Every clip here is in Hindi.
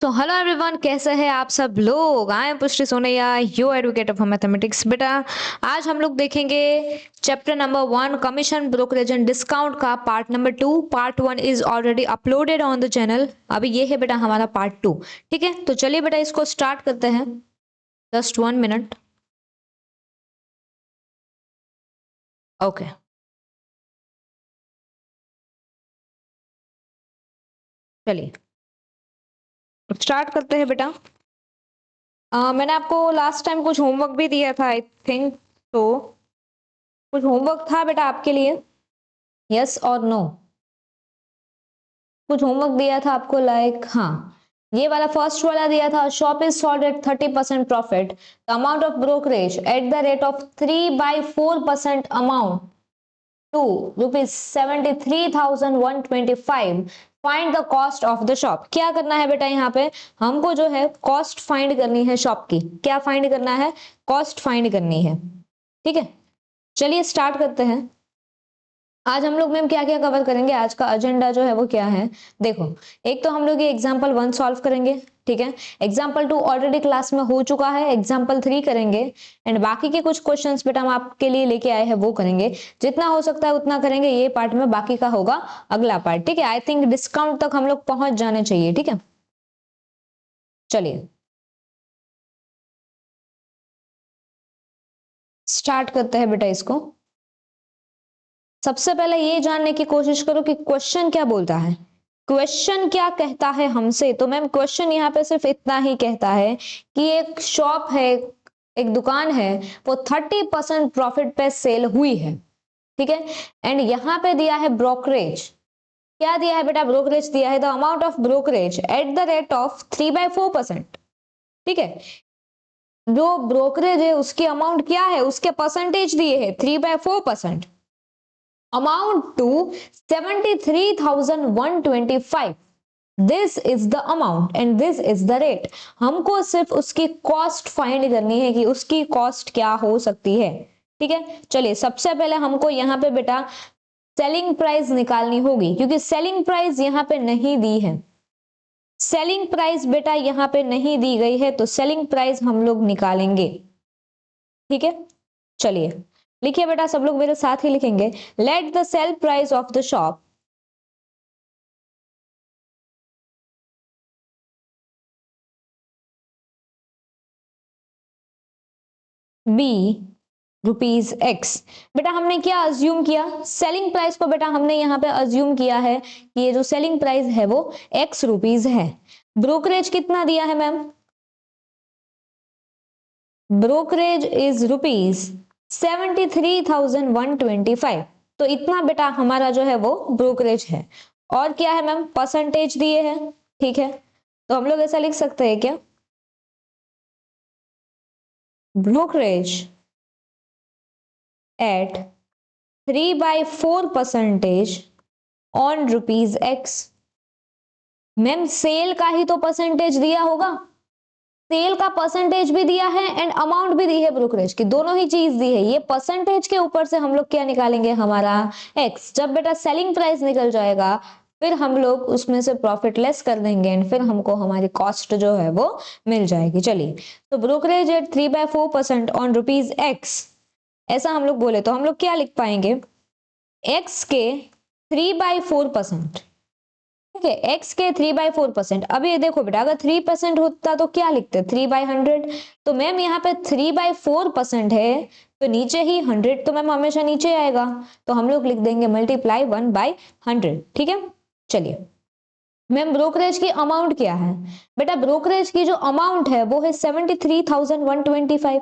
तो हेलो एवरीवन, कैसे हैं आप सब लोग। I am Pushti Sonaiya, your advocate of mathematics. बेटा आज हम लोग देखेंगे chapter number 1 commission brokerage and discount का part number 2। Part 1 is already uploaded on the channel. अभी ये है बेटा हमारा पार्ट 2। ठीक है, तो चलिए बेटा इसको स्टार्ट करते हैं। Just 1 minute. ओके, चलिए स्टार्ट करते हैं बेटा। मैंने आपको लास्ट टाइम कुछ होमवर्क भी दिया था, आई थिंक। तो कुछ होमवर्क था बेटा आपके लिए, यस और नो? कुछ होमवर्क दिया था आपको, लाइक हाँ, ये वाला फर्स्ट वाला दिया था। Shop is sold at 30% profit, the amount of brokerage at the rate of 3/4% amount to ₹73,125। Find the cost of the shop. क्या करना है बेटा, यहाँ पे हमको जो है कॉस्ट फाइंड करनी है शॉप की। क्या फाइंड करना है? कॉस्ट फाइंड करनी है। ठीक है, चलिए स्टार्ट करते हैं। आज हम लोग मैम क्या क्या कवर करेंगे, आज का एजेंडा जो है वो क्या है। देखो, एक तो हम लोग ये एग्जाम्पल 1 सॉल्व करेंगे, ठीक है। एग्जाम्पल 2 ऑलरेडी क्लास में हो चुका है, एग्जाम्पल 3 करेंगे। एंड बाकी के कुछ क्वेश्चंस बेटा हम आपके लिए लेके आए हैं, वो करेंगे। जितना हो सकता है उतना करेंगे ये पार्ट में, बाकी का होगा अगला पार्ट। ठीक है, आई थिंक डिस्काउंट तक हम लोग पहुंच जाने चाहिए। ठीक है, चलिए स्टार्ट करते हैं बेटा इसको। सबसे पहले ये जानने की कोशिश करो कि क्वेश्चन क्या बोलता है। क्वेश्चन क्या कहता है हमसे? तो मैम क्वेश्चन यहाँ पे सिर्फ इतना ही कहता है कि एक शॉप है, एक दुकान है, वो 30% प्रॉफिट पे सेल हुई है। ठीक है, एंड यहाँ पे दिया है ब्रोकरेज। क्या दिया है बेटा? ब्रोकरेज दिया है, the amount of brokerage at the rate of 3/4%। ठीक है, जो ब्रोकरेज है उसकी अमाउंट क्या है, उसके परसेंटेज दिए है 3/4%। amount to 73,125। This is the amount and this is the rate. हमको सिर्फ उसकी कॉस्ट फाइंड करनी है कि उसकी कॉस्ट क्या हो सकती है। ठीक है, चलिए सबसे पहले हमको यहाँ पे बेटा सेलिंग प्राइस निकालनी होगी, क्योंकि सेलिंग प्राइस यहाँ पे नहीं दी है। सेलिंग प्राइस बेटा यहाँ पे नहीं दी गई है, तो सेलिंग प्राइस हम लोग निकालेंगे। ठीक है, चलिए लिखिए बेटा, सब लोग मेरे साथ ही लिखेंगे। Let the sale price of the shop be ₹X। बेटा हमने क्या अज्यूम किया? सेलिंग प्राइस को बेटा हमने यहाँ पे अज्यूम किया है कि ये जो सेलिंग प्राइस है वो ₹X है। ब्रोकरेज कितना दिया है मैम? Brokerage is ₹73,125। तो इतना बेटा हमारा जो है वो ब्रोकरेज है। और क्या है मैम? परसेंटेज दिए हैं। ठीक है, तो हम लोग ऐसा लिख सकते हैं क्या, brokerage at 3/4% on ₹X। Ma'am sale का ही तो परसेंटेज दिया होगा, सेल का परसेंटेज भी दिया है एंड अमाउंट भी दी है ब्रोकरेज की, दोनों ही चीज दी है। ये परसेंटेज के ऊपर से हम लोग क्या निकालेंगे, हमारा एक्स। जब बेटा सेलिंग प्राइस निकल जाएगा फिर हम लोग उसमें से प्रॉफिट लेस कर देंगे एंड फिर हमको हमारी कॉस्ट जो है वो मिल जाएगी। चलिए, तो ब्रोकरेज एट 3/4% ऑन ₹X, ऐसा हम लोग बोले तो हम लोग क्या लिख पाएंगे, एक्स के 3/4%। ठीक है, एक्स के 3/4%। अब ये देखो बेटा, अगर 3% होता तो क्या लिखते, 3/100। तो मैम यहाँ पे 3/4% है, तो नीचे ही 100 तो मैम हमेशा नीचे आएगा, तो हम लोग लिख देंगे मल्टीप्लाई 1/100। ठीक है, चलिए मैम ब्रोकरेज की अमाउंट क्या है? बेटा ब्रोकरेज की जो अमाउंट है वो है 73,125,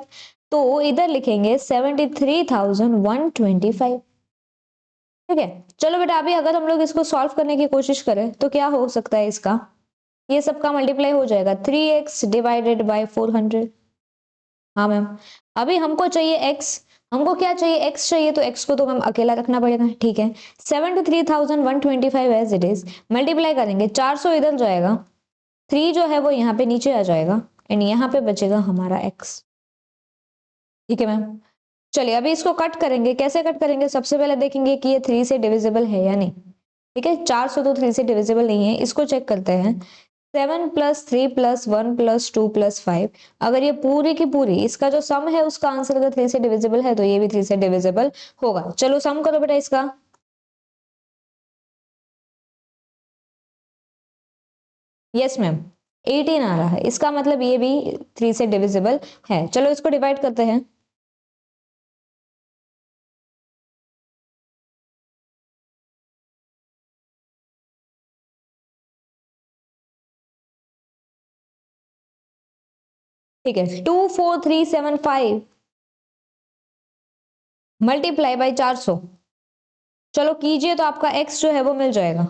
तो इधर लिखेंगे 73,125। ठीक है, चलो बेटा अभी अगर हम लोग इसको सॉल्व करने की कोशिश करें तो क्या हो सकता है इसका, ये सबका मल्टीप्लाई हो जाएगा 3x डिवाइडेड बाय 400। हाँ मैम, अभी हमको चाहिए x, हमको क्या चाहिए, x चाहिए, तो x को तो मैम अकेला रखना पड़ेगा। ठीक है, 73,125 एज इट इज, मल्टीप्लाई करेंगे 400 इधर जाएगा, 3 जो है वो यहाँ पे नीचे आ जाएगा एंड यहाँ पे बचेगा हमारा x। ठीक है मैम, चलिए अभी इसको कट करेंगे। कैसे कट करेंगे, सबसे पहले देखेंगे कि ये 3 से डिविजिबल है या नहीं। ठीक है, 400 तो 3 से डिविजिबल नहीं है, इसको चेक करते हैं। 7 + 3 + 1 + 2 + 5, अगर ये पूरी की पूरी इसका जो सम है उसका आंसर अगर 3 से डिविजिबल है तो ये भी 3 से डिविजिबल होगा। चलो सम करो बेटा इसका। यस मैम 18 आ रहा है, इसका मतलब ये भी 3 से डिविजिबल है। चलो इसको डिवाइड करते हैं। ठीक है, 24375 मल्टीप्लाई बाई 400। चलो कीजिए तो आपका x जो है वो मिल जाएगा।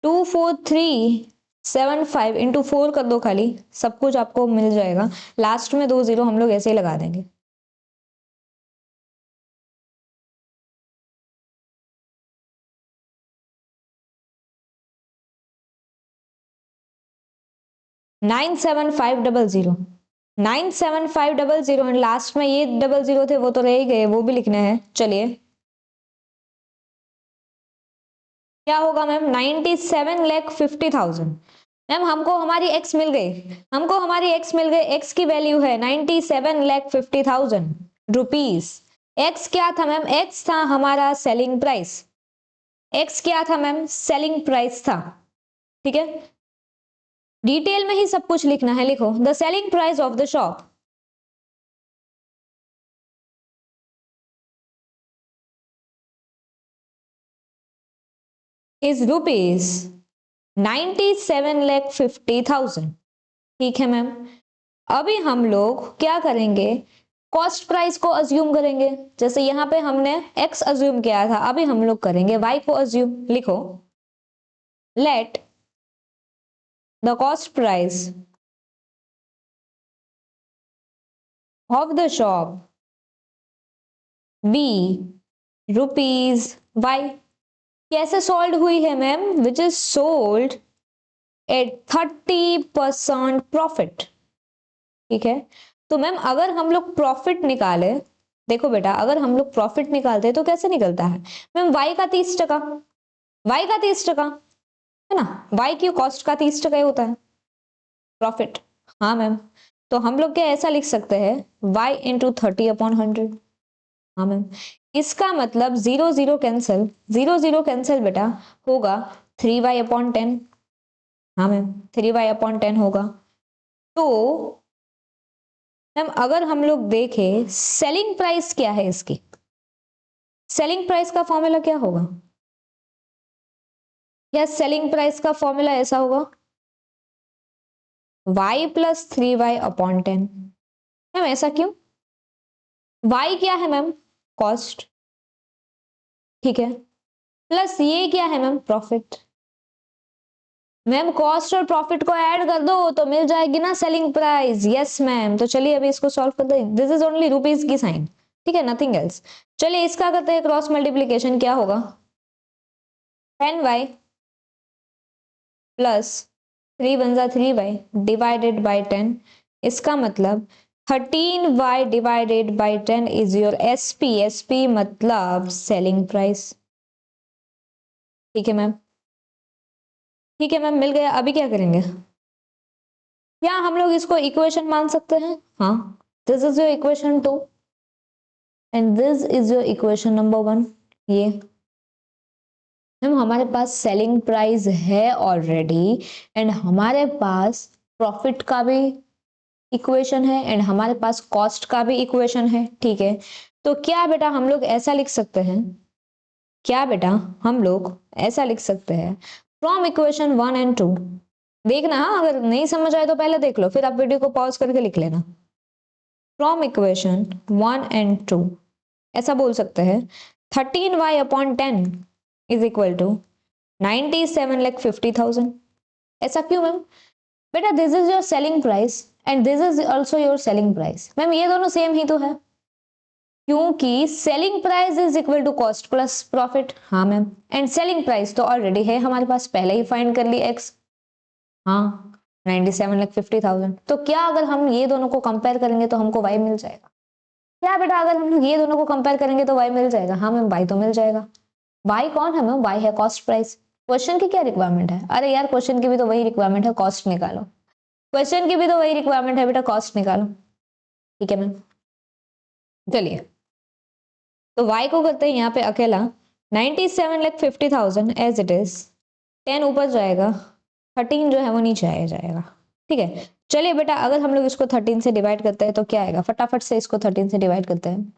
24375 इंटू 4 कर दो, खाली सब कुछ आपको मिल जाएगा। लास्ट में 2 0 हम लोग ऐसे ही लगा देंगे। Nine seven five double zero 97500 and last में ये डबल जीरो थे वो तो रह ही गए, वो भी लिखने हैं। चलिए क्या होगा मैम, 97,50,000। मैम हमको हमारी एक्स मिल गई, हमको हमारी एक्स मिल गई। एक्स की वैल्यू है 97,50,000 रुपीज। एक्स क्या था मैम, एक्स था हमारा सेलिंग प्राइस। एक्स क्या था मैम, सेलिंग प्राइस था। ठीक है, डिटेल में ही सब कुछ लिखना है। लिखो the selling price of the shop is rupees 97,50,000। ठीक है मैम, अभी हम लोग क्या करेंगे, कॉस्ट प्राइस को अज्यूम करेंगे। जैसे यहां पे हमने x अज्यूम किया था, अभी हम लोग करेंगे y को अज्यूम। लिखो let the cost price of the shop be rupees y। कैसे सोल्ड हुई है ma'am, which is sold at 30% profit. ठीक है, तो मैम अगर हम लोग प्रॉफिट निकाले, देखो बेटा अगर हम लोग प्रॉफिट निकालते हैं तो कैसे निकलता है मैम, y का 30%, y का 30% है ना, y की कॉस्ट का 30% ही होता है प्रॉफिट। हाँ मैम, तो हम लोग क्या ऐसा लिख सकते हैं, y इंटू 30/100। हाँ मैम, इसका मतलब 0 0 कैंसिल, 0 0 कैंसिल बेटा, होगा 3y/10। हाँ मैम 3y/10 होगा। तो मैम अगर हम लोग देखें सेलिंग प्राइस क्या है इसकी, सेलिंग प्राइस का फॉर्मूला क्या होगा, या सेलिंग प्राइस का फॉर्मूला ऐसा होगा y + 3y/10। मैम ऐसा क्यों, y क्या है मैम, कॉस्ट। ठीक है, प्लस ये क्या है मैम, प्रॉफिट। मैम कॉस्ट और प्रॉफिट को ऐड कर दो तो मिल जाएगी ना सेलिंग प्राइस। यस मैम, तो चलिए अभी इसको सॉल्व कर दे। दिस इज ओनली रुपीज की साइन, ठीक है, नथिंग एल्स। चलिए इसका करते हैं क्रॉस मल्टीप्लीकेशन। क्या होगा, 10y plus 3 × 3y divided by 10। इसका मतलब 13y divided by 10 is your SP. SP मतलब सेलिंग प्राइस। ठीक है मैम, ठीक है मैम मिल गया। अभी क्या करेंगे, क्या हम लोग इसको इक्वेशन मान सकते हैं। हाँ, this is your equation 2 and this is your equation number 1। ये मैम हमारे पास सेलिंग प्राइस है ऑलरेडी, एंड हमारे पास प्रॉफिट का भी इक्वेशन है, एंड हमारे पास कॉस्ट का भी इक्वेशन है। ठीक है, तो क्या बेटा हम लोग ऐसा लिख सकते हैं, क्या बेटा हम लोग ऐसा लिख सकते हैं, फ्रॉम इक्वेशन 1 एंड 2। देखना हाँ, अगर नहीं समझ आए तो पहले देख लो, फिर आप वीडियो को पॉज करके लिख लेना। फ्रॉम इक्वेशन 1 एंड 2 ऐसा बोल सकते हैं 13y/10 इज इक्वल टू 97,50,000। ऐसा क्यों मैम, बेटा this is your selling price and this is also your selling price. Ma'am ये दोनों सेम ही तो है, क्योंकि selling price is equal to cost plus profit. हाँ मैम, एंड सेलिंग प्राइस तो ऑलरेडी है हमारे पास, पहले ही फाइंड कर ली एक्स। हाँ 97,50,000। तो क्या अगर हम ये दोनों को कंपेयर करेंगे तो हमको y मिल जाएगा। क्या बेटा अगर हम ये दोनों को कंपेयर करेंगे तो y मिल जाएगा। हाँ मैम y तो मिल जाएगा। y कौन है मैम, y है कॉस्ट प्राइस। क्वेश्चन की क्या रिक्वायरमेंट है? अरे यार क्वेश्चन की भी तो वही रिक्वायरमेंट है, कॉस्ट निकालो। क्वेश्चन की भी तो वही रिक्वायरमेंट है बेटा, कॉस्ट निकालो। ठीक है मैम, चलिए तो y को करते हैं यहाँ पे अकेला 97,50,000 एज इट इज, 10 ऊपर जाएगा, 13 जो है वो नीचे आया जाएगा। ठीक है, चलिए बेटा अगर हम लोग इसको 13 से डिवाइड करते हैं तो क्या आएगा, फटाफट से इसको 13 से डिवाइड करते हैं।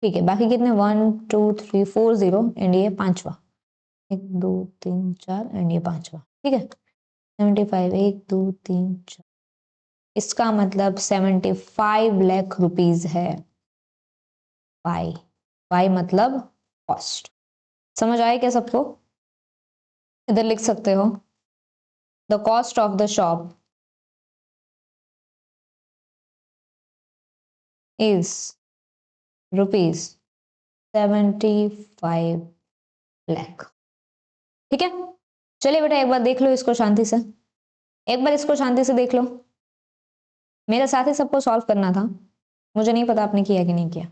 ठीक है, बाकी कितने 1 2 3 4 0 एंड ये पांचवा, 1 2 3 4 एंड ये पांचवा। ठीक है, 75 1 2 3 4, इसका मतलब 75 लाख रुपीज है। वाई, वाई मतलब कॉस्ट। समझ आए क्या सबको? इधर लिख सकते हो the cost of the shop is ₹75 lakh. ठीक है, चलिए बेटा एक बार देख लो इसको शांति से, एक बार इसको शांति से देख लो। मेरे साथ ही सबको सॉल्व करना था, मुझे नहीं पता आपने किया कि नहीं किया।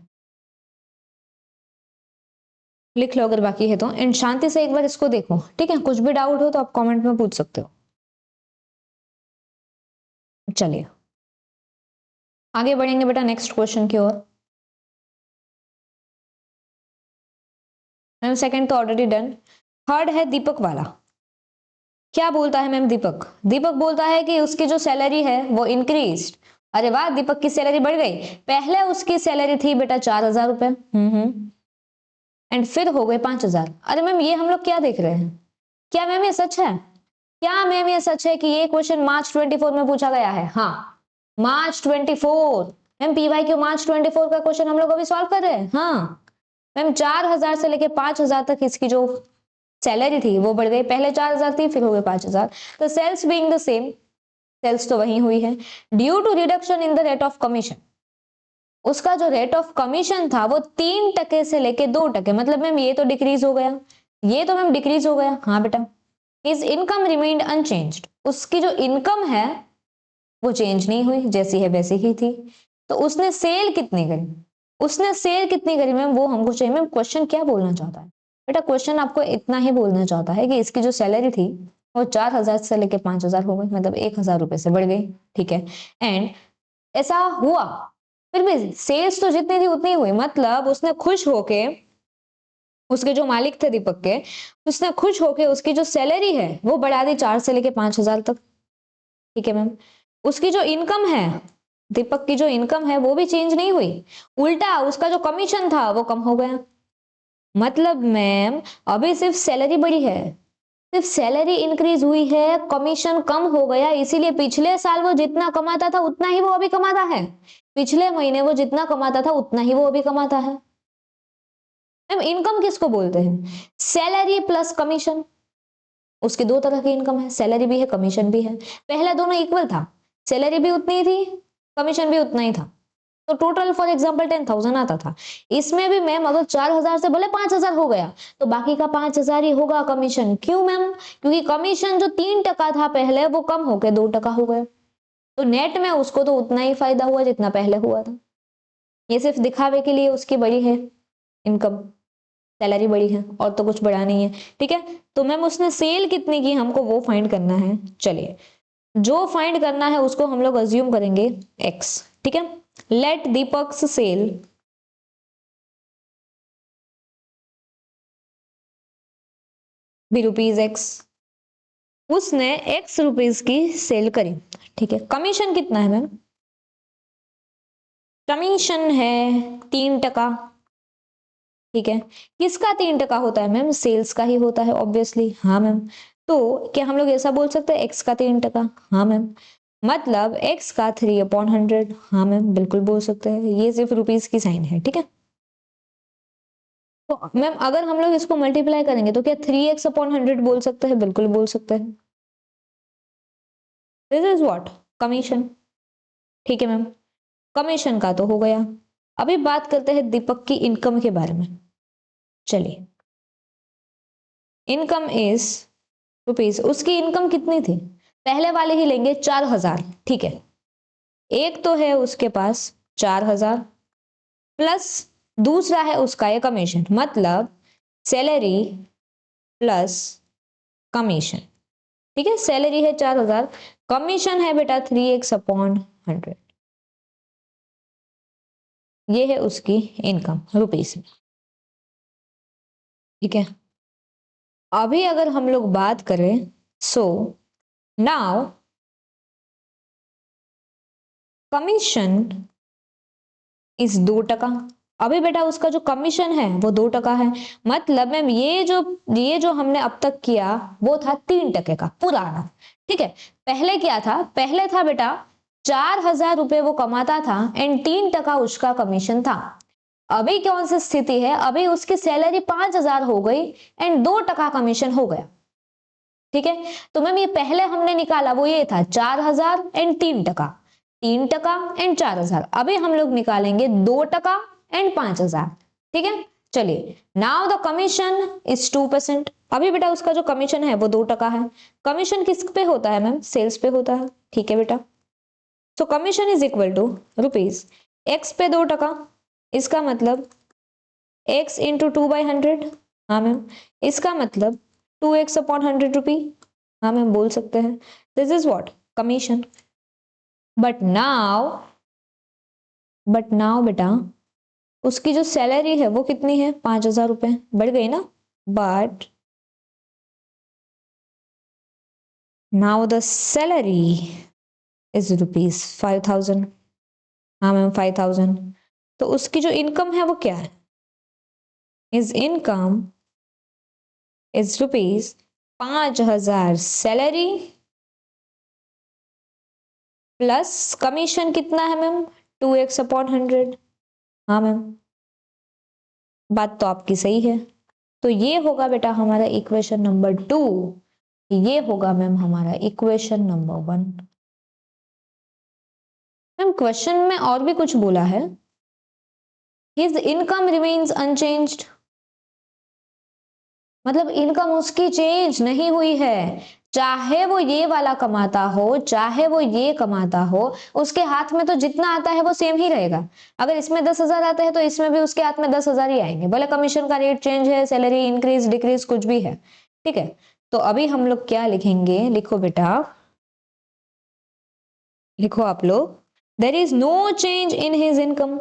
लिख लो अगर बाकी है तो, एंड शांति से एक बार इसको देखो। ठीक है, कुछ भी डाउट हो तो आप कमेंट में पूछ सकते हो। चलिए आगे बढ़ेंगे बेटा नेक्स्ट क्वेश्चन की ओर। मैम सेकंड तो ऑलरेडी डन, थर्ड है दीपक वाला। क्या बोलता है मैम दीपक? दीपक बोलता है कि उसकी जो सैलरी है वो इंक्रीज। अरे वाह, दीपक की सैलरी बढ़ गई। पहले उसकी सैलरी थी बेटा 4,000 रुपए, एंड फिर हो गए 5,000। अरे मैम ये हम लोग क्या देख रहे हैं? क्या मैम ये सच है? क्या मैम ये सच है कि ये क्वेश्चन मार्च 24 में पूछा गया है? हाँ मार्च 24। मैम पीवाई क्यू मार्च 24 का क्वेश्चन हम लोग अभी सॉल्व कर रहे हैं। हाँ मैम 4,000 से लेके 5,000 तक इसकी जो सैलरी थी वो बढ़ गई। पहले 4,000 थी, फिर हो गए 5,000। तो sales being the same, sales तो वही हुई है। Due to reduction in the rate of commission, उसका जो रेट ऑफ कमीशन था वो 3% से लेके 2%, मतलब मैम ये तो डिक्रीज हो गया, ये तो मैम डिक्रीज हो गया। हाँ बेटा, हिज इनकम रिमेन्ड अनचेंज्ड, उसकी जो इनकम है वो चेंज नहीं हुई, जैसी है वैसी ही थी। तो उसने सेल कितनी करी? उसने सेल कितनी करी मैम वो हमको चाहिए। मैम क्वेश्चन क्या बोलना चाहता है बेटा? क्वेश्चन आपको इतना ही बोलना चाहता है कि इसकी जो सैलरी थी वो 4,000 से लेके 5,000 हो गई, मतलब 1,000 रुपए से बढ़ गई। ठीक है, एंड ऐसा हुआ, फिर भी सेल्स तो जितनी थी उतनी हुई, मतलब उसने खुश होके, उसके जो मालिक थे दीपक के, उसने खुश होके उसकी जो सैलरी है वो बढ़ा दी 4 से लेके 5,000 तक। ठीक है मैम, उसकी जो इनकम है, दीपक की जो इनकम है वो भी चेंज नहीं हुई, उल्टा उसका जो कमीशन था वो कम हो गया। मतलब मैम अभी सिर्फ सैलरी बढ़ी है, सिर्फ सैलरी इंक्रीज हुई है, कमीशन कम हो गया, इसीलिए पिछले साल वो जितना कमाता था उतना ही वो अभी कमाता है, पिछले महीने वो जितना कमाता था उतना ही वो अभी कमाता है। मैम इनकम किसको बोलते हैं? Salary plus commission. उसकी दो तरह की इनकम है, सैलरी भी है कमीशन भी है। पहला दोनों इक्वल था, सैलरी भी उतनी ही थी, कमीशन भी उतना ही था, तो टोटल फॉर एग्जांपल 10,000 आता था। इसमें भी मैम अगर 4,000 से भले 5,000 हो गया तो बाकी का 5,000 ही होगा कमीशन। क्यों मैम? क्योंकि कमीशन जो 3% था पहले वो कम होकर 2% हो गया, तो नेट में उसको तो उतना ही फायदा हुआ जितना पहले हुआ था। ये सिर्फ दिखावे के लिए उसकी बड़ी है इनकम, सैलरी बड़ी है, और तो कुछ बड़ा नहीं है। ठीक है, तो मैम उसने सेल कितनी की हमको वो फाइंड करना है। चलिए जो फाइंड करना है उसको हम लोग अज्यूम करेंगे x। ठीक है, लेट दीपक्स सेल भी ₹x, उसने x रुपीज की सेल करी। ठीक है, कमीशन कितना है मैम? कमीशन है 3%। ठीक है, किसका 3% होता है मैम? सेल्स का ही होता है ऑब्वियसली। हाँ मैम, तो क्या हम लोग ऐसा बोल सकते हैं x का 3%? हाँ मैम, मतलब x का 3/100। हाँ मैम बिल्कुल बोल सकते हैं, ये सिर्फ रुपीज की साइन है। ठीक है, तो मैम अगर हम लोग इसको मल्टीप्लाई करेंगे तो क्या 3x/100 बोल सकते हैं? बिल्कुल बोल सकते हैं। This is what, commission. ठीक है मैम, कमीशन का तो हो गया। अभी बात करते हैं दीपक की इनकम के बारे में। चलिए, इनकम इज रुपीज, उसकी इनकम कितनी थी? पहले वाले ही लेंगे 4,000। ठीक है, एक तो है उसके पास 4,000 प्लस दूसरा है उसका ये कमीशन, मतलब सैलरी प्लस कमीशन। ठीक है, सैलरी है 4,000, कमीशन है बेटा 3x/100। ये है उसकी इनकम रुपीस में। ठीक है, अभी अगर हम लोग बात करें, सो नाउ कमीशन इस 2%। अभी बेटा उसका जो कमीशन है वो 2% है, मतलब मैम ये जो हमने अब तक किया वो था 3% का पुराना। ठीक है, पहले क्या था, पहले था बेटा 4,000 रुपए वो कमाता था एंड 3% उसका कमीशन था। अभी कौन सी स्थिति है, अभी उसकी सैलरी 5,000 हो गई एंड 2% कमीशन हो गया। ठीक है, तो मैम ये पहले हमने निकाला वो ये था 4,000 एंड 3%, 3% एंड 4,000। अभी हम लोग निकालेंगे 2% एंड 5,000। ठीक है, चलिए नाउ द कमीशन इज 2%। अभी बेटा उसका जो कमीशन है वो 2% है। कमीशन किस पे होता है मैम, सेल्स पे होता है। ठीक है बेटा, तो commission is equal to rupees X पे 2%, इसका मतलब x इंटू 2/100। हाँ मैम, इसका मतलब 2x/100 रुपी। हाँ मैम बोल सकते हैं, this is what commission. But now बेटा उसकी जो सैलरी है वो कितनी है, 5,000 रुपए बढ़ गई ना। But now the salary is rupees 5,000। हाँ मैम 5,000, तो उसकी जो इनकम है वो क्या है, is income is rupees 5,000 salary plus commission कितना है मैम, 2x/100। हाँ मैम, बात तो आपकी सही है। तो ये होगा बेटा हमारा इक्वेशन नंबर 2, ये होगा मैम हमारा इक्वेशन नंबर 1। मैम क्वेश्चन में और भी कुछ बोला है, हिज इनकम रिमेन्स अनचेंज्ड, मतलब इनकम उसकी चेंज नहीं हुई है। चाहे वो ये वाला कमाता हो चाहे वो ये कमाता हो, उसके हाथ में तो जितना आता है वो सेम ही रहेगा। अगर इसमें 10,000 आते हैं तो इसमें भी उसके हाथ में 10,000 ही आएंगे, भले कमीशन का रेट चेंज है, सैलरी इंक्रीज डिक्रीज कुछ भी है। ठीक है, तो अभी हम लोग क्या लिखेंगे, लिखो बेटा, लिखो आप लोग, there is no change in his income,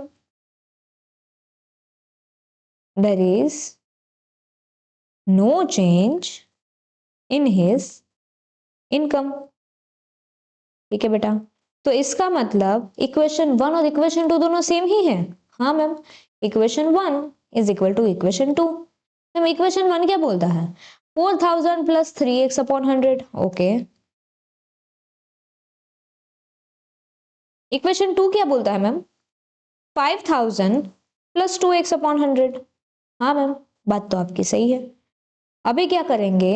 there is no change in his income. ठीक है बेटा, तो इसका मतलब इक्वेशन 1 और इक्वेशन 2 दोनों सेम ही है। हाँ ma'am, equation 1 is equal to equation 2। Ma'am equation 1 क्या बोलता है, 4,000 प्लस 3x/100। ओके, इक्वेशन 2 क्या बोलता है मैम, 5,000 प्लस 2x/100। हाँ मैम, बात तो आपकी सही है। अभी क्या करेंगे,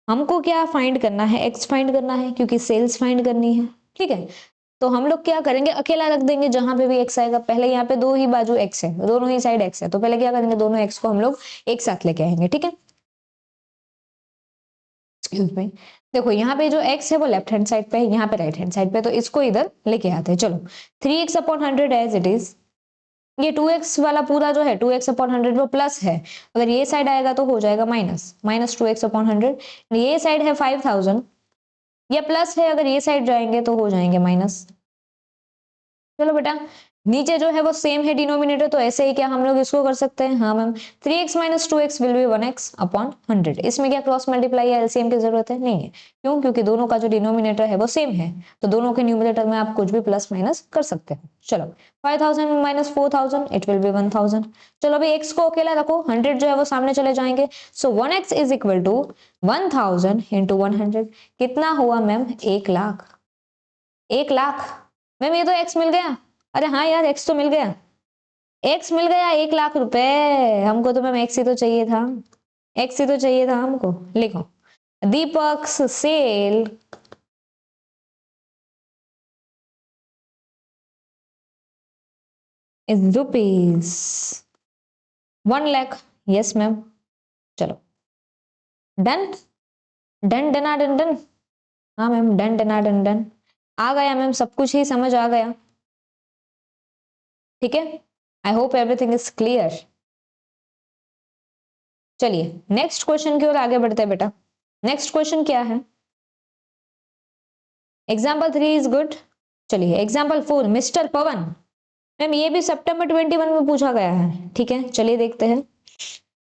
हमको क्या फाइंड करना है, एक्स फाइंड करना है क्योंकि सेल्स फाइंड करनी है। ठीक है, तो हम लोग क्या करेंगे, अकेला रख देंगे जहां पे भी एक्स आएगा। पहले यहाँ पे दो ही बाजू एक्स है, दोनों ही साइड एक्स है, तो पहले क्या करेंगे, दोनों एक्स को हम लोग एक साथ लेके आएंगे। ठीक है, एक्सक्यूज मी, देखो यहाँ पे जो x है वो लेफ्ट हैंड साइड पे है, यहाँ पे राइट हैंड साइड पे, तो इसको इधर लेके आते हैं। चलो 3x/100 एज इट इज, ये 2x वाला पूरा जो है 2x/100 वो प्लस है, अगर ये साइड आएगा तो हो जाएगा माइनस, माइनस 2x/100। ये साइड है 5,000, ये प्लस है, अगर ये साइड जाएंगे तो हो जाएंगे माइनस। चलो बेटा, नीचे जो है वो सेम है डिनोमिनेटर, तो ऐसे ही क्या हम लोग इसको कर सकते हैं, हाँ ma'am 3x minus 2x will be 1x/100। इसमें क्या क्रॉस मल्टीप्लाई या एलसीएम की जरूरत है, नहीं है। क्यों, क्योंकि दोनों का जो डिनोमिनेटर है वो सेम है, तो दोनों के न्यूमरेटर में आप कुछ भी प्लस माइनस कर सकते हैं। चलो 5,000 माइनस 4,000 इट विल बी 1,000। चलो अभी x को अकेला रखो, 100 जो है वो सामने चले जाएंगे, so 1x is equal to 1,000 into 100। कितना हुआ मैम, 1,00,000। 1,00,000 मैम, ये तो x मिल गया। अरे हाँ यार, x तो मिल गया, x मिल गया 1,00,000 रुपए। हमको तो मैम x ही तो चाहिए था, x ही तो चाहिए था हमको। लिखो, Deepak sale is rupees 1,00,000। Yes ma'am, चलो डन, डन डना डन डन। हाँ मैम, डन डना डन डन। आ गया मैम, सब कुछ ही समझ आ गया। ठीक है, I hope everything is clear. चलिए नेक्स्ट क्वेश्चन की ओर आगे बढ़ते हैं बेटा। नेक्स्ट क्वेश्चन क्या है? Example 3 is good. चलिए एग्जाम्पल 4, मिस्टर पवन। मैम ये भी सितंबर 21 में पूछा गया है, ठीक है, चलिए देखते हैं।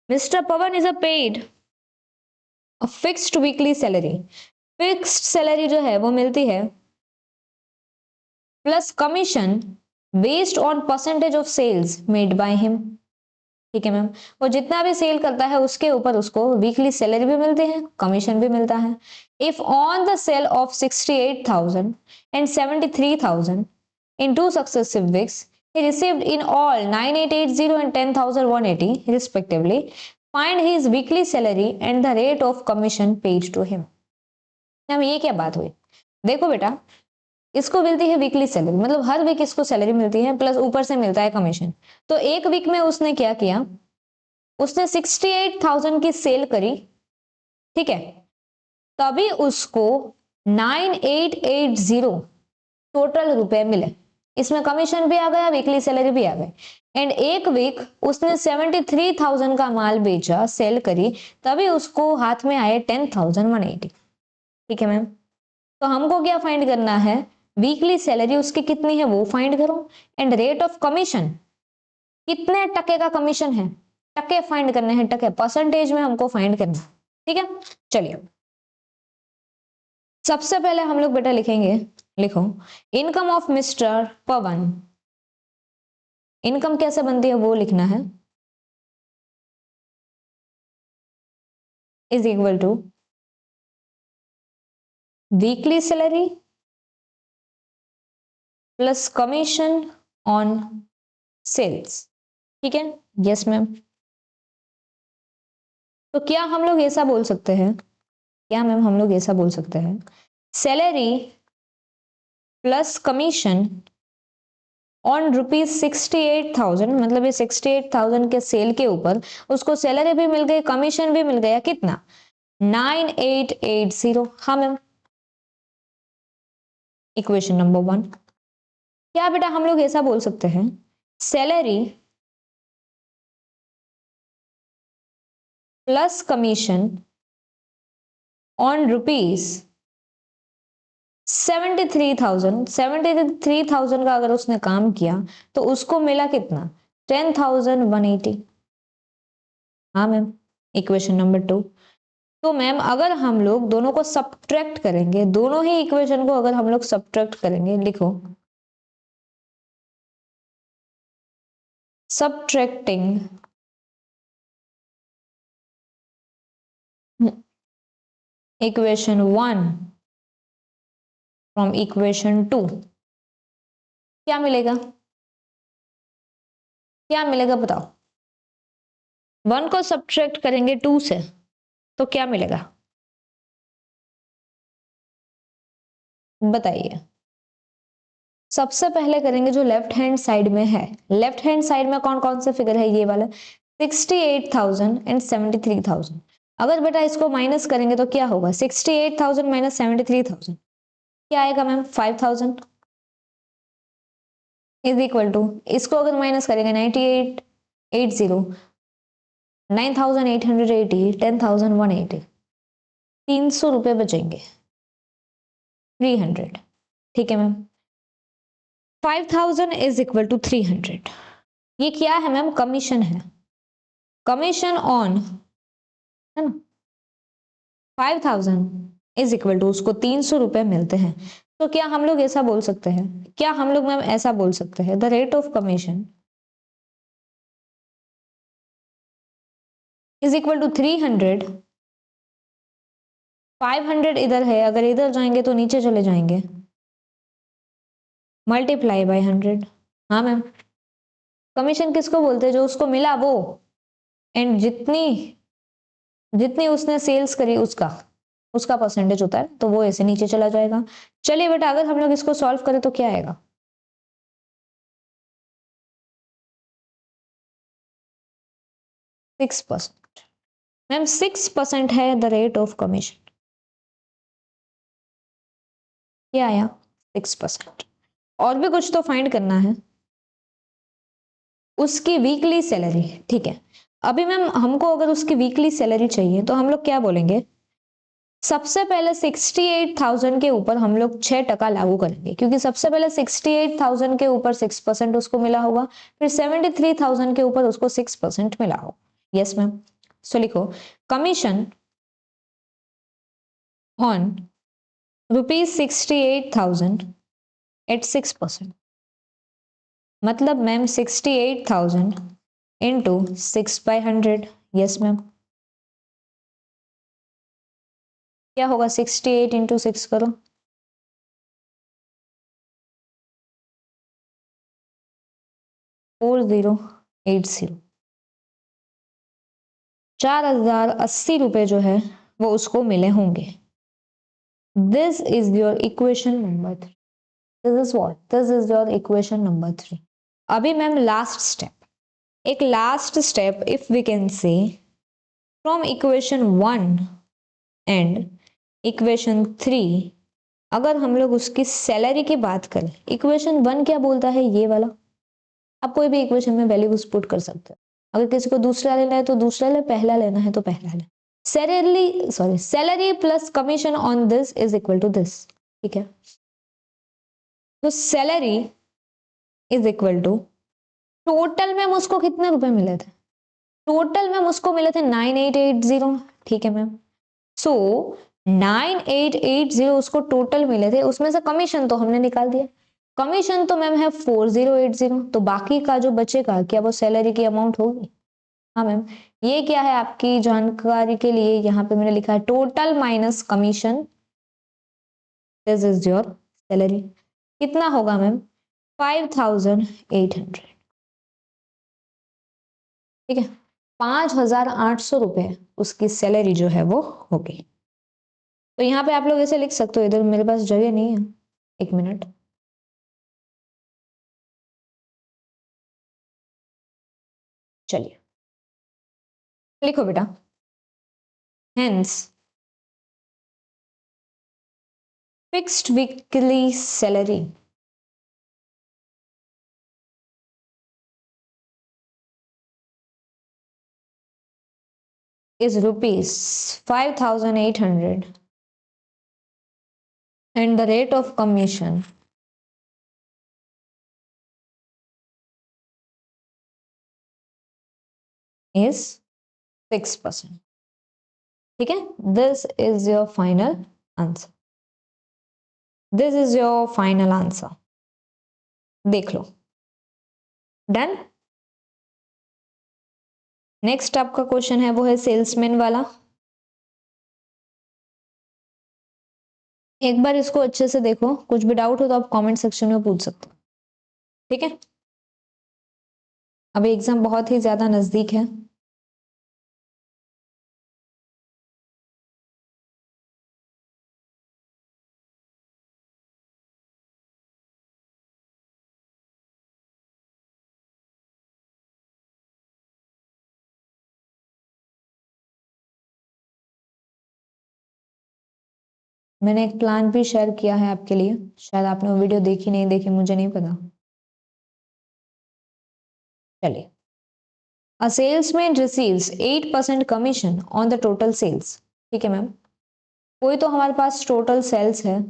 Mister Pawan is a paid fixed weekly salary. Fixed salary जो है वो मिलती है plus commission based on percentage of sales made by him. ठीक है मैम, वो जितना भी सेल करता है उसके ऊपर उसको वीकली सैलरी भी मिलती है, कमीशन भी मिलता है। If on the sale of 68,000 and 73,000 in two successive weeks, he received in all 9880 and 10,180 respectively. Find his weekly salary and the rate of commission paid to him. Ma'am ये क्या बात हुई? देखो बेटा, इसको मिलती है वीकली सैलरी, मतलब हर वीक इसको सैलरी मिलती है प्लस ऊपर से मिलता है कमीशन। तो एक वीक में उसने क्या किया, उसने 68,000 की सेल करी, ठीक है, तभी उसको 9880 टोटल रुपए मिले। इसमें कमीशन भी आ गया, वीकली सैलरी भी आ गई। एंड एक वीक उसने 73,000 का माल बेचा, सेल करी, तभी उसको हाथ में आए 10,180। ठीक है मैम, तो हमको क्या फाइंड करना है? वीकली सैलरी उसकी कितनी है वो फाइंड करो, एंड रेट ऑफ कमीशन, कितने टके का कमीशन है, टके फाइंड करने हैं, टके परसेंटेज में हमको फाइंड करना है। ठीक है, चलिए सबसे पहले हम लोग बेटा लिखेंगे, लिखो income of mister Pawan. Income कैसे बनती है वो लिखना है, is equal to weekly salary plus commission on sales. ठीक है, यस मैम। तो क्या हम लोग ऐसा बोल सकते हैं, क्या मैम हम लोग ऐसा बोल सकते हैं, सैलरी प्लस कमीशन ऑन ₹68,000, मतलब ये 68,000 के सेल के ऊपर उसको सैलरी भी मिल गई, कमीशन भी मिल गया, कितना? 9880। हाँ मैम, इक्वेशन नंबर 1। क्या बेटा हम लोग ऐसा बोल सकते हैं, सैलरी प्लस कमीशन ऑन ₹73,000 का अगर उसने काम किया तो उसको मिला कितना? 10,180। हाँ मैम, इक्वेशन नंबर 2। तो मैम अगर हम लोग दोनों को सब्ट्रैक्ट करेंगे, दोनों ही इक्वेशन को अगर हम लोग सब्ट्रैक्ट करेंगे, लिखो सब्ट्रैक्टिंग इक्वेशन 1 फ्रॉम इक्वेशन 2, क्या मिलेगा? क्या मिलेगा बताओ? 1 को सब्ट्रैक्ट करेंगे 2 से तो क्या मिलेगा, बताइए। सबसे पहले करेंगे जो लेफ्ट हैंड साइड में है, लेफ्ट हैंड साइड में कौन कौन से फिगर है, ये वाला 68,000 एंड 73,000। अगर बेटा इसको माइनस करेंगे तो क्या होगा, 68,000 माइनस 73,000 क्या आएगा मैम? 5,000 इज इक्वल टू, इसको अगर माइनस करेंगे 9880, 9,880, 10,180, 300 रुपए बचेंगे, 300। ठीक है मैम, 5,000 इज इक्वल टू 300। ये क्या है मैम? कमीशन है, कमीशन ऑन, है ना, 5,000 इज इक्वल टू उसको 300 रुपए मिलते हैं। तो क्या हम लोग ऐसा बोल सकते हैं, क्या हम लोग मैम ऐसा बोल सकते हैं, the rate of commission is equal to 300। 500 इधर है, अगर इधर जाएंगे तो नीचे चले जाएंगे, मल्टीप्लाई बाय 100। हाँ मैम, कमीशन किसको बोलते हैं, जो उसको मिला वो, एंड जितनी जितनी उसने सेल्स करी उसका उसका परसेंटेज होता है, तो वो ऐसे नीचे चला जाएगा। चलिए बेटा अगर हम लोग इसको सॉल्व करें तो क्या आएगा, 6%। मैम 6% है द रेट ऑफ कमीशन, क्या आया? 6%। और भी कुछ तो फाइंड करना है, उसकी वीकली सैलरी, ठीक है। अभी मैम हमको अगर उसकी वीकली सैलरी चाहिए तो हम लोग क्या बोलेंगे, सबसे पहले 68,000 के ऊपर हम लोग 6% लागू करेंगे, क्योंकि सबसे पहले 68,000 के ऊपर 6% उसको मिला होगा, फिर 73,000 के ऊपर उसको 6% मिला होगा। Yes ma'am. सो लिखो कमीशन ऑन ₹68,000 एट 6%, मतलब मैम 68,000 इंटू 6/100। Yes ma'am. क्या होगा 68 इंटू 6 करो, 4080, 4,080 रुपए जो है वो उसको मिले होंगे। This is your equation number 3। This is what, this is your equation number 3। अभी मैम लास्ट स्टेप, एक last step if we can say from equation 1 and equation 3, अगर हम लोग उसकी सैलरी की बात करें, इक्वेशन 1 क्या बोलता है, ये वाला। आप कोई भी इक्वेशन में वैल्यूज पुट कर सकते हो, अगर किसी को दूसरा लेना है तो दूसरा ले, पहला लेना है तो पहला ले। Salary plus commission on this is equal to this, ठीक है। तो salary is equal to, total में उसको कितने रुपए मिले थे, टोटल में उसको मिले थे 9880, ठीक है मैम। सो 9880 उसको टोटल मिले थे, उसमें से कमीशन तो हमने निकाल दिया, कमीशन तो मैम है 4080, तो बाकी का जो बचेगा क्या वो सैलरी की अमाउंट होगी। हाँ मैम, ये क्या है आपकी जानकारी के लिए, यहाँ पे मैंने लिखा है total minus commission, this is your salary. कितना होगा मैम, 5800, ठीक है। 5800 रुपए उसकी सैलरी जो है वो होगी। तो यहाँ पे आप लोग ऐसे लिख सकते हो, इधर मेरे पास जगह नहीं है, एक मिनट। चलिए लिखो बेटा, hence fixed weekly salary is ₹5,800 and the rate of commission is 6%, ठीक है। This is your final answer, this is your final answer, देख लो। डन। नेक्स्ट आपका क्वेश्चन है वो है सेल्समैन वाला। एक बार इसको अच्छे से देखो, कुछ भी डाउट हो तो आप कमेंट सेक्शन में पूछ सकते हो, ठीक है। अभी एग्जाम बहुत ही ज्यादा नजदीक है। मैंने एक प्लान भी शेयर किया है आपके लिए, शायद आपने वो वीडियो देखी नहीं देखी, मुझे नहीं पता। चलिए, a salesman receives 8% commission on the total sales, ठीक है मैम। कोई तो हमारे पास टोटल सेल्स है,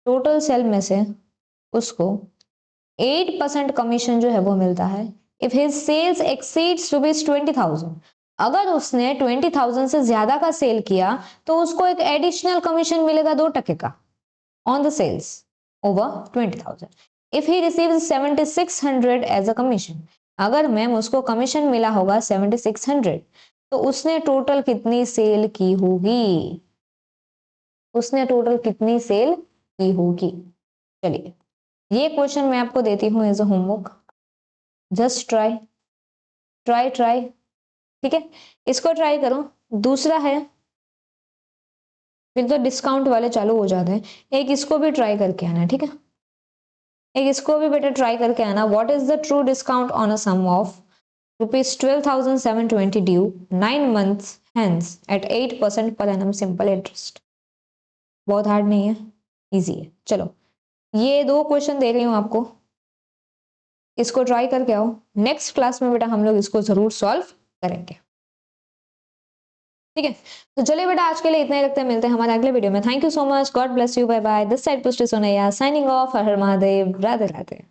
टोटल सेल में से उसको 8% कमीशन जो है वो मिलता है। इफ हिज सेल्स एक्सीड्स ₹20,000, अगर उसने 20,000 से ज्यादा का सेल किया तो उसको एक एडिशनल कमीशन मिलेगा 2% का on the sales over 20,000। If he receives 7,600 as a commission, अगर मैम उसको कमीशन मिला होगा 7,600, तो उसने टोटल कितनी सेल की होगी, उसने टोटल कितनी सेल की होगी। चलिए, ये क्वेश्चन मैं आपको देती हूँ as a homework, just try try try, ठीक है। इसको ट्राई करो। दूसरा है, फिर तो डिस्काउंट वाले चालू हो जाते हैं, एक इसको भी ट्राई करके आना, ठीक है। एक इसको भी बेटा ट्राई करके आना, what is the true discount on a sum of ₹12,720 due 9 months hence at 8% per annum simple interest. बहुत हार्ड नहीं है, इजी है। चलो, ये 2 क्वेश्चन दे रही हूँ आपको, इसको ट्राई करके आओ, नेक्स्ट क्लास में बेटा हम लोग इसको जरूर सॉल्व करेंगे। ठीक है, तो चलिए बेटा आज के लिए इतना ही रखते हैं, मिलते हैं हमारे अगले वीडियो में। Thank you so much, God bless you, bye bye. This side Pushti Sonaiya signing off. Har Har Mahadev, Radhe Radhe.